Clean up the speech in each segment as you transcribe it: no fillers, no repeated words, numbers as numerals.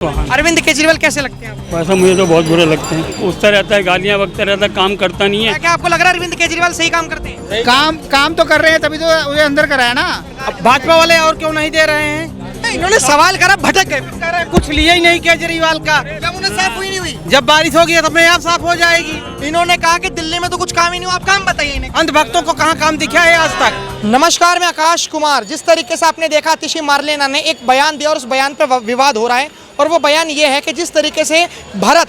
अरविंद केजरीवाल कैसे लगते हैं आपको? वैसा मुझे तो बहुत बुरे लगते हैं। पूछता रहता है, गालियाँ बकता रहता है, काम करता नहीं है। क्या आपको लग रहा है अरविंद केजरीवाल सही काम करते हैं? काम तो कर रहे हैं, तभी तो उन्हें अंदर कराया ना। अब भाजपा वाले और क्यों नहीं दे रहे हैं? इन्होंने सवाल करा, भटक गए। कह रहे हैं, कुछ लिया ही नहीं केजरीवाल का। जब उन्हें साफ हुई नहीं हुई, जब बारिश होगी तो अपने आप साफ हो जाएगी। इन्होंने कहा कि दिल्ली में तो कुछ काम ही नहीं हुआ। आप काम बताइए इन्हें। अंधभक्तों को कहाँ काम दिखा है आज तक? नमस्कार, मैं आकाश कुमार। जिस तरीके से आपने देखा अतिशी मारलेना ने एक बयान दिया और उस बयान पर विवाद हो रहा है, और वो बयान ये है कि जिस तरीके से भरत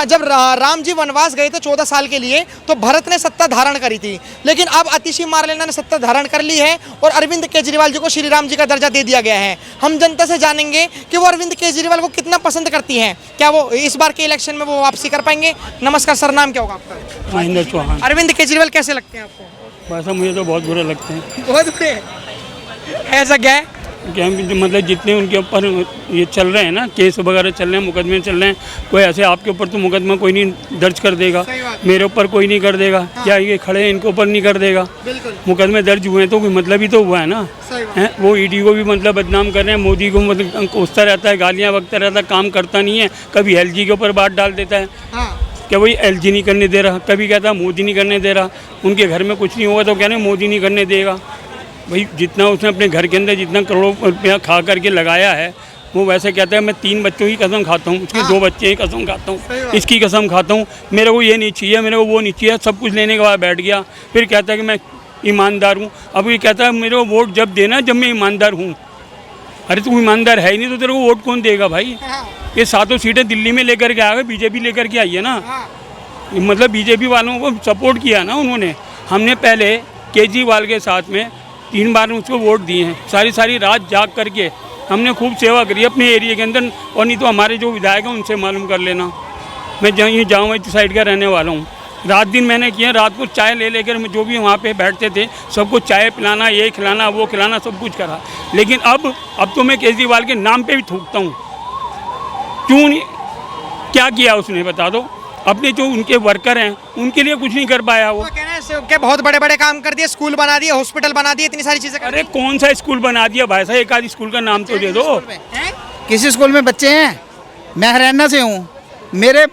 जब राम जी वनवास गए थे 14 साल के लिए, तो भरत ने सत्ता धारण करी थी, लेकिन अब अतिशी मारलेना ने सत्ता धारण कर ली है और अरविंद केजरीवाल जी को श्री राम जी का दर्जा दे दिया गया है। हम जनता से जानेंगे कि वो अरविंद केजरीवाल को कितना पसंद करती हैं, क्या वो इस बार के इलेक्शन में वो वापसी कर पाएंगे। नमस्कार सर, नाम क्या होगा आपका? महेंद्र चौहान। अरविंद केजरीवाल कैसे लगते हैं आपको? वैसा मुझे तो बहुत बुरे लगते हैं। बहुत बुरे। ऐसा क्या है? क्या मतलब जितने उनके ऊपर ये चल रहे हैं ना, केस वगैरह चल रहे हैं, मुकदमे चल रहे हैं, कोई ऐसे आपके ऊपर तो मुकदमा कोई नहीं दर्ज कर देगा, मेरे ऊपर कोई नहीं कर देगा। क्या ये खड़े हैं, इनके ऊपर नहीं कर देगा? मुकदमे दर्ज हुए हैं तो कोई मतलब ही तो हुआ है ना। है वो ईडी को भी मतलब बदनाम कर रहे हैं, मोदी को मतलब कोसता रहता है, गालियाँ बकता रहता है, काम करता नहीं है। कभी एलजी के ऊपर बात डाल देता है, क्या वही एलजी नहीं करने दे रहा, कभी कहता है मोदी नहीं करने दे रहा। उनके घर में कुछ नहीं होगा तो कहने मोदी नहीं करने देगा। भाई जितना उसने अपने घर के अंदर जितना करोड़ों रुपया खा करके लगाया है, वो वैसे कहता है मैं 3 बच्चों की कसम खाता हूँ, उसके 2 बच्चे की कसम खाता हूँ, इसकी कसम खाता हूँ, मेरे को ये नहीं चाहिए, मेरे को वो नहीं चाहिए। सब कुछ लेने के बाद बैठ गया, फिर कहता है कि मैं ईमानदार हूँ। अब ये कहता है मेरे को वोट जब देना जब मैं ईमानदार हूँ। अरे तू ईमानदार है ही नहीं तो तेरे को वोट कौन देगा भाई? ये 7 सीटें दिल्ली में लेकर के आ गए, बीजेपी लेकर के आई है ना। मतलब बीजेपी वालों को सपोर्ट किया ना उन्होंने। हमने पहले केजरीवाल के साथ में 3 बार उसको वोट दिए हैं, सारी रात जाग करके हमने खूब सेवा करी अपने एरिया के अंदर। और नहीं तो हमारे जो विधायक हैं उनसे मालूम कर लेना। मैं जहीं जाऊँ इस साइड का रहने वाला हूँ। रात दिन मैंने किया, रात को चाय ले लेकर जो भी वहाँ पे बैठते थे सबको चाय पिलाना, ये खिलाना, वो खिलाना, सब कुछ करा। लेकिन अब तो मैं केजरीवाल के नाम पे भी थूकता हूँ। क्यों नहीं? क्या किया उसने बता दो? अपने जो उनके वर्कर हैं उनके लिए कुछ नहीं कर पाया वो। कहना है क्या बहुत बड़े बड़े काम कर दिए, स्कूल बना दिए, हॉस्पिटल बना दिए, इतनी सारी चीजें। अरे कौन सा स्कूल बना दिया भाई साहब? एक आध स्कूल का नाम तो दे दो। किसी स्कूल में बच्चे हैं? मैं हरियाणा से हूँ। मेरे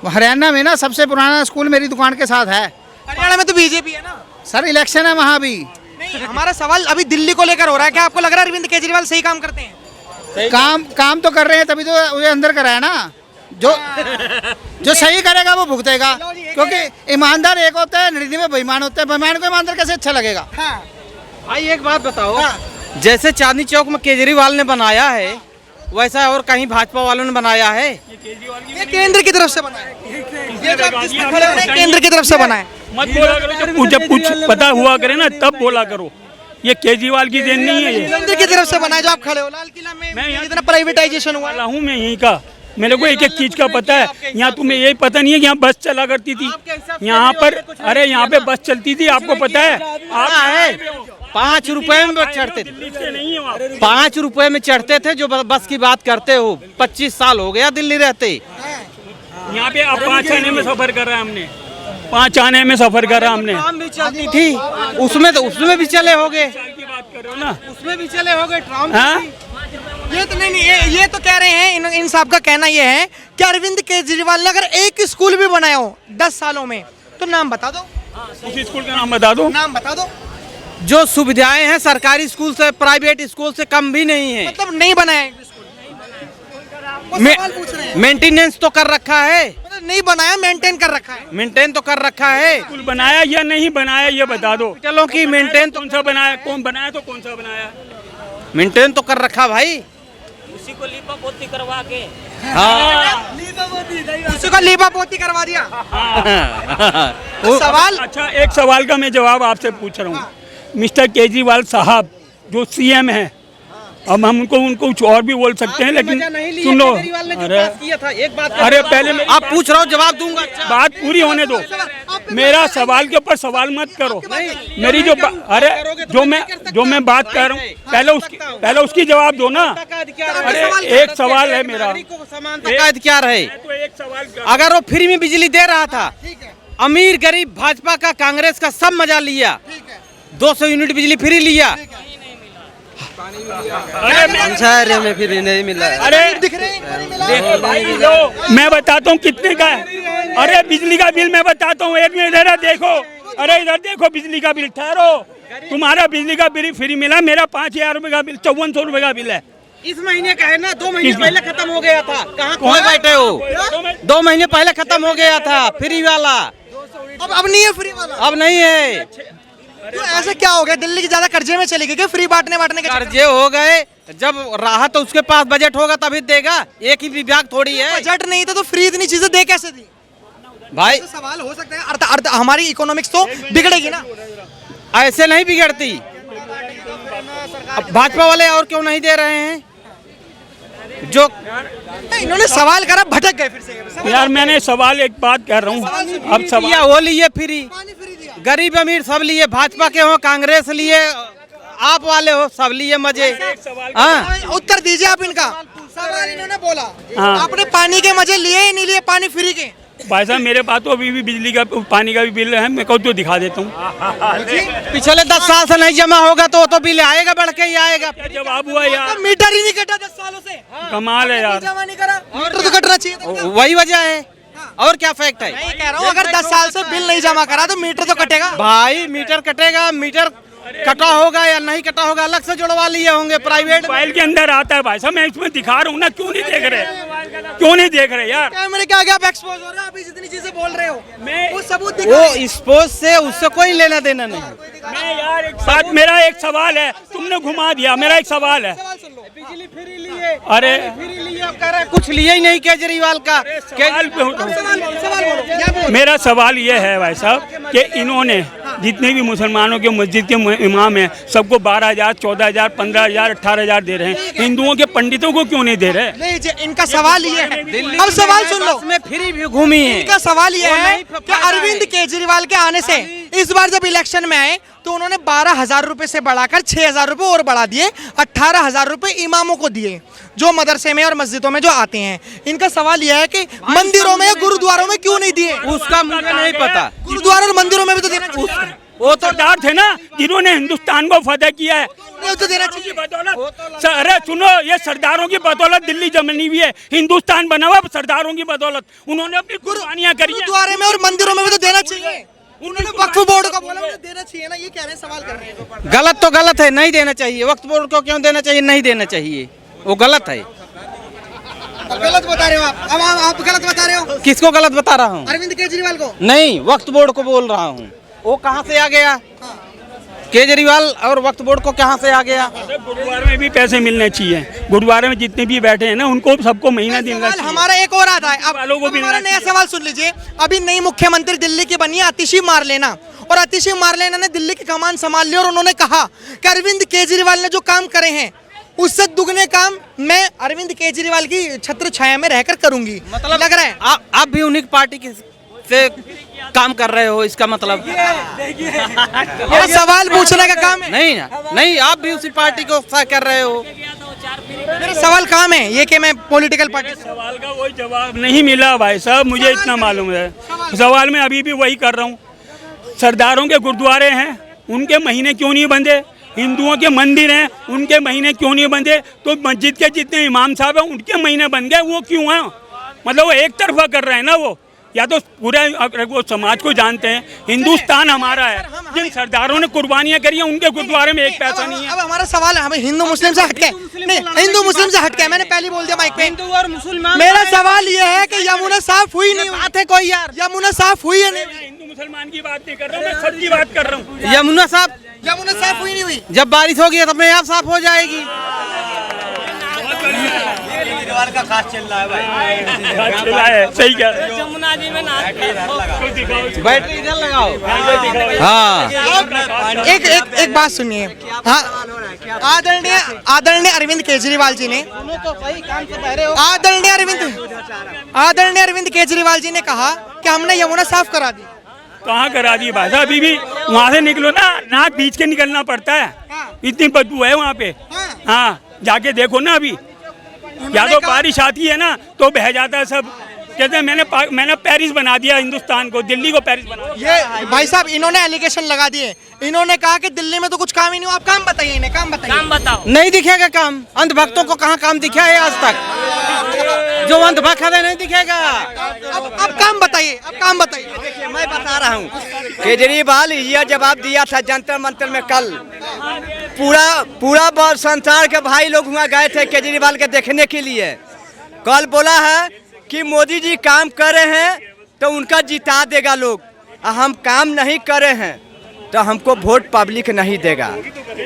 हरियाणा में ना सबसे पुराना स्कूल मेरी दुकान के साथ है। हरियाणा में तो बीजेपी है ना सर, इलेक्शन है वहाँ भी। नहीं, हमारा सवाल अभी दिल्ली को लेकर हो रहा है। क्या आपको लग रहा है अरविंद केजरीवाल सही काम करते हैं? काम तो कर रहे हैं, तभी तो उन्हें अंदर कराया ना। जो सही करेगा वो भुगतेगा, क्योंकि ईमानदार एक होता है, निर्दयी बेईमान होता है। बेईमान को ईमानदार कैसे अच्छा लगेगा? भाई एक बात बताओ, जैसे चांदनी चौक में केजरीवाल ने बनाया है, वैसा और कहीं भाजपा वालों ने बनाया है? ये केंद्र की तरफ से बना है। ये जो आप जिस पर खड़े हो रहे हैं, केंद्र की तरफ से बना है। मत बोला करो, जब कुछ पता हुआ करे ना तब बोला करो। ये केजरीवाल की देन नहीं है, ये केंद्र की तरफ से बना है। जो आप खड़े हो लाल किला में, मैं इतना प्राइवेटाइजेशन हुआ हूँ, मैं यहीं का, मेरे को एक चीज का पता है। यहाँ तुम्हें यही पता नहीं है कि यहाँ बस चला करती थी यहाँ पर? अरे यहाँ पे बस चलती थी, आपको पता है? आप 5 रुपए में चढ़ते थे, 5 रुपए में चढ़ते थे। जो बस की बात करते हो, 25 साल हो गया दिल्ली रहते। यहाँ पे अब 5 आने में सफर कर रहा है हमने, 5 आने में सफर कर रहा हमने। ट्राम भी चलती थी, उसमें भी चले हो गए, ना उसमें भी चले हो गए ट्राम। ये तो नहीं, ये तो कह रहे हैं, इन साहब का कहना ये है कि अरविंद केजरीवाल ने अगर एक स्कूल भी बनाया हो 10 सालों में तो नाम बता दो। उस स्कूल का नाम बता दो। नाम बता दो। जो सुविधाएं हैं सरकारी स्कूल से, प्राइवेट स्कूल से कम भी नहीं है। मतलब नहीं बनाया है स्कूल। सवाल पूछ रहे हैं। मेंटेनेंस तो कर रखा है, मतलब नहीं बनाया, मेंटेन कर रखा है। मेंटेन तो कर रखा है। स्कूल बनाया या नहीं बनाया ये बता दो। चलो की मेंटेन तो कौन सा बनाया, कौन बनाया तो कौन सा बनाया? मेंटेन तो कर रखा भाई। उसी को लीपा पोती करवा के, उसी को लीपा पोती करवा दिया। सवाल अच्छा, एक सवाल का मैं जवाब आपसे पूछ रहा हूँ। मिस्टर केजरीवाल साहब जो सीएम हैं, अब हम उनको कुछ और भी बोल सकते हैं, लेकिन सुन लो। अरे पहले आप पूछ रहे हो, जवाब दूंगा। बात पूरी होने दो। मेरा सवाल के ऊपर सवाल मत करो। मेरी अरे जो मैं बात कर रहा हूँ पहले उसकी जवाब दो ना। अरे एक सवाल है मेरा। क्या रहे? अगर वो फ्री में बिजली दे रहा था, अमीर गरीब भाजपा का कांग्रेस का सब मजा लिया, 200 यूनिट बिजली फ्री लिया। एरिया में फिर नहीं मिला। अरे दिख रहे हैं देखो भाई लो, मैं बताता हूँ कितने का है। अरे बिजली का बिल मैं बताता हूँ, एक मिनट इधर देखो। अरे इधर देखो बिजली का बिल, ठहरो। तुम्हारा बिजली का बिल फ्री मिला, मेरा 5,000 रुपए का बिल, 5400 रुपए का बिल है। इस महीने का है ना, 2 महीने पहले खत्म हो गया था। कहाँ खोए बैठे हो? 2 महीने पहले खत्म हो गया था फ्री वाला। अब नहीं है फ्री वाला, अब नहीं है। तो ऐसा क्या हो गया? दिल्ली की ज्यादा कर्जे में चली गई क्या फ्री बांटने के चक्कर में? कर्जे हो गए, जब रहा तो उसके पास बजट होगा तभी देगा। एक ही विभाग थोड़ी है। बजट नहीं था तो फ्री इतनी चीजें दे कैसे दी? भाई तो सवाल हो सकता है, अर्थ हमारी इकोनॉमिक्स तो बिगड़ेगी ना। ऐसे नहीं बिगड़ती। अब भाजपा वाले और क्यों नहीं दे रहे हैं? जो इन्होंने सवाल करा, भटक गए फिर से। यार मैंने सवाल एक बात कर रहा हूँ, अब सवाल लिया वो लिए फ्री, पानी फ्री दिया। गरीब अमीर सब लिए, भाजपा के हो, कांग्रेस लिए, आप वाले हो, सब लिए मजे। हाँ, उत्तर दीजिए आप इनका सवाल। इन्होंने बोला हाँ। आपने पानी के मजे लिए ही नहीं लिए, पानी फ्री के। भाई साहब मेरे पास तो अभी भी बिजली का पानी का भी बिल है, मैं कहूँ तो दिखा देता हूँ। पिछले 10 साल से नहीं जमा होगा तो बिल आएगा, बढ़ के ही आएगा। क्या जवाब हुआ यार? तो मीटर ही नहीं कटा 10 सालों से। कमाल है यार। जमा नहीं करा, मीटर तो कटना चाहिए था। वही वजह है, और क्या फैक्ट है? मैं कह रहा हूँ अगर 10 साल से बिल नहीं जमा करा तो मीटर तो कटेगा। भाई मीटर कटेगा, मीटर कटा होगा या नहीं कटा होगा अलग से जुड़वा लिए होंगे प्राइवेट। मोबाइल के अंदर आता है भाई साहब, मैं इसमें दिखा रहा हूँ ना, क्यों नहीं देख रहे? क्यों नहीं देख रहे यार? कैमरे के आगे आप एक्सपोज हो रहे हो, अभी जितनी चीजें बोल रहे हो मैं वो सबूत वो दिखाओ। स्पोर्ट से उससे कोई लेना देना नहीं। मैं यार एक बात, मेरा एक सवाल है, तुमने घुमा दिया। मेरा एक सवाल है। बिजली फ्री लिए, अरे फ्री लिए, आप कह रहे हैं कुछ लिए ही नहीं केजरीवाल का। सवाल पे हूँ। सवाल बोलो, क्या बोलो? मेरा सवाल ये है भाई साहब कि इन्होंने जितने भी मुसलमानों के मस्जिद के इमाम हैं सबको 12,000, 14,000, 15,000, 18,000 दे रहे हैं, हिंदुओं के पंडितों को क्यों नहीं दे रहे? नहीं जी, इनका सवाल ये है। दिल्ली अब सवाल सुन लो। में फ्री भी घूमी है। इनका सवाल ये वो है नहीं कि अरविंद केजरीवाल के आने से इस बार जब इलेक्शन में आए तो उन्होंने 12,000 रुपए से बढ़ाकर 6,000 रुपए और बढ़ा दिए, 18,000 रुपए इमामों को दिए जो मदरसे में और मस्जिदों में जो आते हैं। इनका सवाल यह है कि मंदिरों में या गुरुद्वारों में क्यों नहीं दिए? उसका मुझे नहीं पता। गुरुद्वारा और मंदिरों में भी तो देना चाहिए। वो सरदार थे ना जिन्होंने हिंदुस्तान को फतेह किया है, वो तो देना चाहिए। बदौलत। अरे सुनो, ये सरदारों की बदौलत दिल्ली जमनी हुई है, हिंदुस्तान बना हुआ सरदारों की बदौलत। उन्होंने अपनी कुर्बानियां करी है। गुरुद्वारे में और मंदिरों में भी तो देना चाहिए। उन्होंने वक्फ बोर्ड का बोला उन्हें देना चाहिए ना, ये कह रहे हैं, सवाल कर रहे हैं। गलत तो गलत है, नहीं देना चाहिए। वक्त बोर्ड को क्यों देना चाहिए? नहीं देना चाहिए, वो गलत है। गलत बता रहे हो आप। अब आप गलत बता रहे हो। किसको गलत बता रहा हूँ? अरविंद केजरीवाल को नहीं, वक्त बोर्ड को बोल रहा हूँ। वो कहाँ से आ गया? केजरीवाल और वक्त बोर्ड को कहाँ से आ गया? गुरुद्वारे में भी पैसे मिलने चाहिए। गुरुद्वारे में जितने भी बैठे हैं ना उनको सबको महीना देना सवाल चाहिए। हमारा एक और आता है। अब वालों को भी हमारा मिलना नया सवाल सुन लीजिए। अभी नई मुख्यमंत्री दिल्ली की बनी है आतिशी मारलेना, और आतिशी मारलेना ने दिल्ली की कमान संभाल ली और उन्होंने कहा कि अरविंद केजरीवाल ने जो काम करे हैं उससे दुगने काम मैं अरविंद केजरीवाल की छत्र छाया में रहकर करूंगी। मतलब लग रहा है आप भी उन्हीं की पार्टी से काम कर रहे हो, इसका मतलब? ये सवाल पूछने का काम है। नहीं ना, नहीं, आप भी उसी पार्टी को कर रहे हो। मेरा सवाल काम है ये कि मैं पॉलिटिकल पार्टी से। सवाल का कोई जवाब नहीं मिला भाई साहब, मुझे इतना मालूम है। सवाल मैं अभी भी वही कर रहा हूँ। सरदारों के गुरुद्वारे हैं, उनके महीने क्यों नहीं बंधे? हिंदुओं के मंदिर हैं, उनके महीने क्यों नहीं बंधे? तो मस्जिद के जितने इमाम साहब हैं उनके महीने बन गए, वो क्यों हैं? मतलब वो एक तरफा कर रहे हैं ना। वो या तो पूरा वो समाज को जानते हैं हिंदुस्तान हमारा है, जिन सरदारों ने कुर्बानियां करी हैं उनके गुरुद्वारे में एक पैसा नहीं है। अब हमारा सवाल है, हमें हिंदू मुस्लिम से हटके नहीं, हिंदू मुस्लिम से हटके मैंने पहले बोल दिया माइक पे। हिंदू और मुसलमान, मेरा सवाल ये है कि यमुना साफ हुई नहीं बात है कोई यार। यमुना साफ हुई है नहीं? मैं हिंदू मुसलमान की बात नहीं कर रहा हूँ, मैं सबकी बात कर रहा हूँ। यमुना साहब यमुना साफ हुई नहीं हुई? जब बारिश होगी तो अपने आप साफ हो जाएगी। का खास चल रहा है भाई। चला है, सही कह रहे हो। जमुना जी में बैटरी इधर लगाओ। हाँ, एक बात सुनिए। हाँ, आदरणीय अरविंद केजरीवाल जी ने आदरणीय अरविंद केजरीवाल जी ने कहा कि हमने यमुना साफ करा दी। कहाँ करा दी भाई साहब? अभी भी वहाँ से निकलो ना, नाक बीच के निकलना पड़ता है, इतनी बदबू है वहाँ पे। हाँ, जाके देखो ना। अभी या तो बारिश आती है ना तो बह जाता है सब, कहते हैं मैंने पेरिस बना दिया हिंदुस्तान को, दिल्ली को पेरिस बना दिया। ये भाई साहब इन्होंने एलिगेशन लगा दिए, इन्होंने कहा कि दिल्ली में तो कुछ काम ही नहीं हुआ। आप काम बताइए इन्हें, काम बताइए। काम बताओ। नहीं दिखेगा काम, अंधभक्तों को कहाँ काम दिखा है आज तक? जो अंधभक्त है नहीं दिखेगा। अब काम बताइए, अब काम बताइए। देखिए मैं बता रहा हूँ, केजरीवाल यह जवाब दिया था जंतर मंतर में कल। पूरा संसार के भाई लोग हुआ गए थे केजरीवाल के देखने के लिए। कल बोला है कि मोदी जी काम कर रहे हैं तो उनका जिता देगा लोग, हम काम नहीं कर रहे हैं तो हमको वोट पब्लिक नहीं देगा,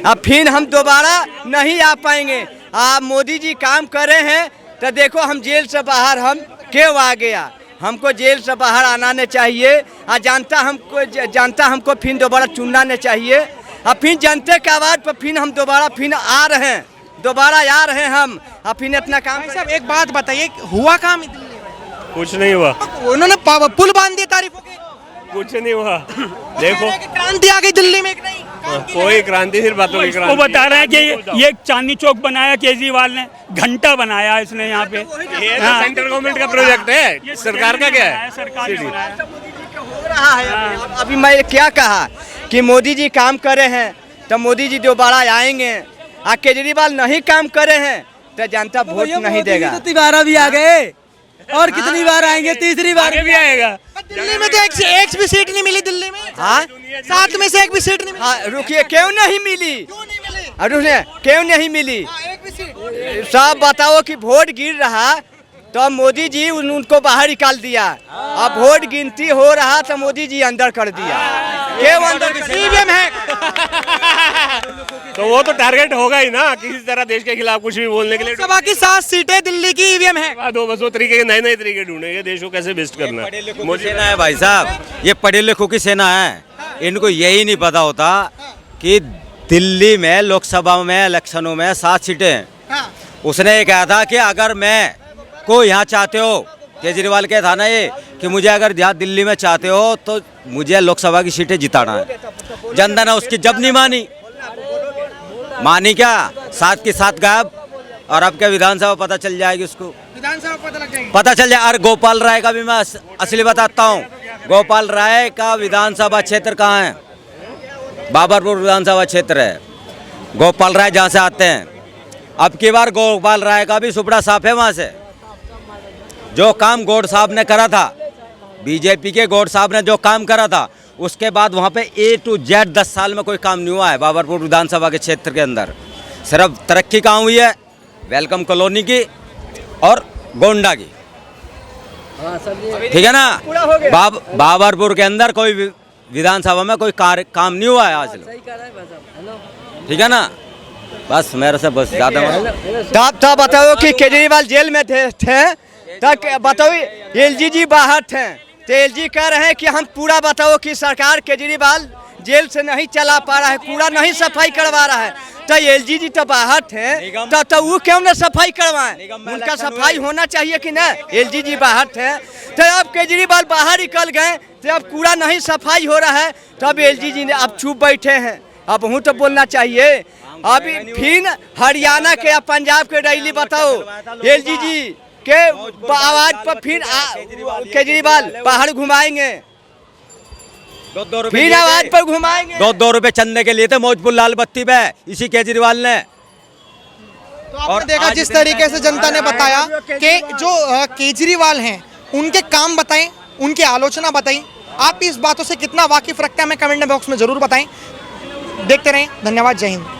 अब फिर हम दोबारा नहीं आ पाएंगे। आप मोदी जी काम कर रहे हैं तो देखो हम जेल से बाहर हम क्यों आ गया, हमको जेल से बाहर आना नहीं चाहिए। जनता हमको फिर दोबारा चुनना नहीं चाहिए। अब फिर जनता के आवाज़ पर फिर हम दोबारा फिर आ रहे हैं, दोबारा आ रहे हैं हम। अब फिर इतना काम। भाई साहब एक बात बताइए, हुआ काम दिल्ली में? कुछ नहीं हुआ, उन्होंने पुल बांध दिए तारीफों के। कुछ नहीं हुआ। देखो क्रांति आ गई दिल्ली में, एक नहीं कोई क्रांति, सिर्फ बातों की वो क्रांति। बता रहे हैं कि ये चांदनी चौक बनाया केजरीवाल ने, घंटा बनाया इसने यहाँ पे। ये तो सेंट्रल गवर्नमेंट का प्रोजेक्ट है, सरकार का क्या है? सरकार ने बनाया। हो रहा है। अभी मैं क्या कहा कि मोदी जी काम कर रहे हैं तो मोदी जी दोबारा आएंगे, केजरीवाल नहीं काम कर रहे हैं तो जनता वोट नहीं देगा। तिबारा भी आ गए और कितनी बार आएंगे? तीसरी बार आगे भी आएगा। दिल्ली में तो एक भी सीट नहीं मिली दिल्ली में। हाँ 7 में से एक भी सीट नहीं मिली। हाँ रुकिए, क्यों नहीं मिली? क्यों नहीं मिली? रुकिए, क्यों नहीं मिली? एक भी सीट। सब बताओ कि वोट गिर रहा तो मोदी जी उनको बाहर निकाल दिया, अब वोट गिनती हो रहा तो मोदी जी अंदर कर दिया। क्यों अंदर? ईवीएम है। तो वो तो टारगेट होगा ही ना, किसी तरह देश के खिलाफ कुछ भी बोलने के लिए। लोकसभा की 7 सीटें दिल्ली की ईवीएम है। दो बसों तरीके के नए तरीके ढूंढेंगे देश को कैसे बेस्ट करना है। मोदी सेना है भाई साहब, ये पढ़े लिखों की सेना है। इनको यही नहीं पता होता कि दिल्ली में लोकसभा में इलेक्शनों में 7 सीटें हैं। उसने ये कहा था कि अगर मैं को यहाँ चाहते हो, केजरीवाल कहता था ना ये कि मुझे अगर यहाँ दिल्ली में चाहते हो तो मुझे लोकसभा की सीटें जिताना है। जनता ने उसकी जब नहीं मानी क्या, 7 की 7 गायब। और अब क्या विधानसभा पता चल जाएगी उसको, विधानसभा पता लग जाएगी। पता चल जाए। और गोपाल राय का भी मैं असली बताता हूँ, गोपाल राय का विधानसभा क्षेत्र कहाँ है? बाबरपुर विधानसभा क्षेत्र है। गोपाल राय जहाँ से आते हैं, अब की बार गोपाल राय का भी सुपड़ा साफ है। वहाँ से जो काम गौड़ साहब ने करा था, बीजेपी के गौड़ साहब ने जो काम करा था, उसके बाद वहाँ पे A to Z 10 साल में कोई काम नहीं हुआ है। बाबरपुर विधानसभा के क्षेत्र के अंदर सिर्फ तरक्की कहाँ हुई है? वेलकम कॉलोनी की और गोंडा की, ठीक है ना। बाबरपुर के अंदर कोई विधानसभा में कोई काम नहीं हुआ है आज तक, ठीक है ना। बस मेरे से बस ज़्यादा तब बताओ कि केजरीवाल जेल में थे तक बताओ एलजी जी बाहर थे तो एलजी कह रहे हैं कि हम पूरा बताओ कि सरकार केजरीवाल जेल से नहीं चला पा रहा है, पूरा नहीं सफाई करवा रहा है। तो एलजी जी तो बाहर थे तो वो क्यों ना सफाई करवाएं? उनका सफाई होना चाहिए कि ना। एलजी जी बाहर थे तो अब केजरीवाल बाहर निकल गए तो अब पूरा नहीं सफाई हो रहा है, तब एलजी जी ने अब चुप बैठे हैं। अब हूँ तो बोलना चाहिए। अभी फिर हरियाणा के या पंजाब के रैली बताओ, एलजी जी के आवाज पर फिर केजरीवाल बाहर घुमाएंगे, फिर आवाज पर घुमाएंगे। 2 रुपए चंदे के लिए थे मौजपुर लाल बत्ती पे इसी केजरीवाल ने। तो आपने देखा जिस तरीके से जनता ने बताया कि जो केजरीवाल हैं उनके काम बताएं, उनकी आलोचना बताएं। आप इस बातों से कितना वाकिफ रखते हैं हमें कमेंट बॉक्स में जरूर बताएं। देखते रहें, धन्यवाद, जय हिंद।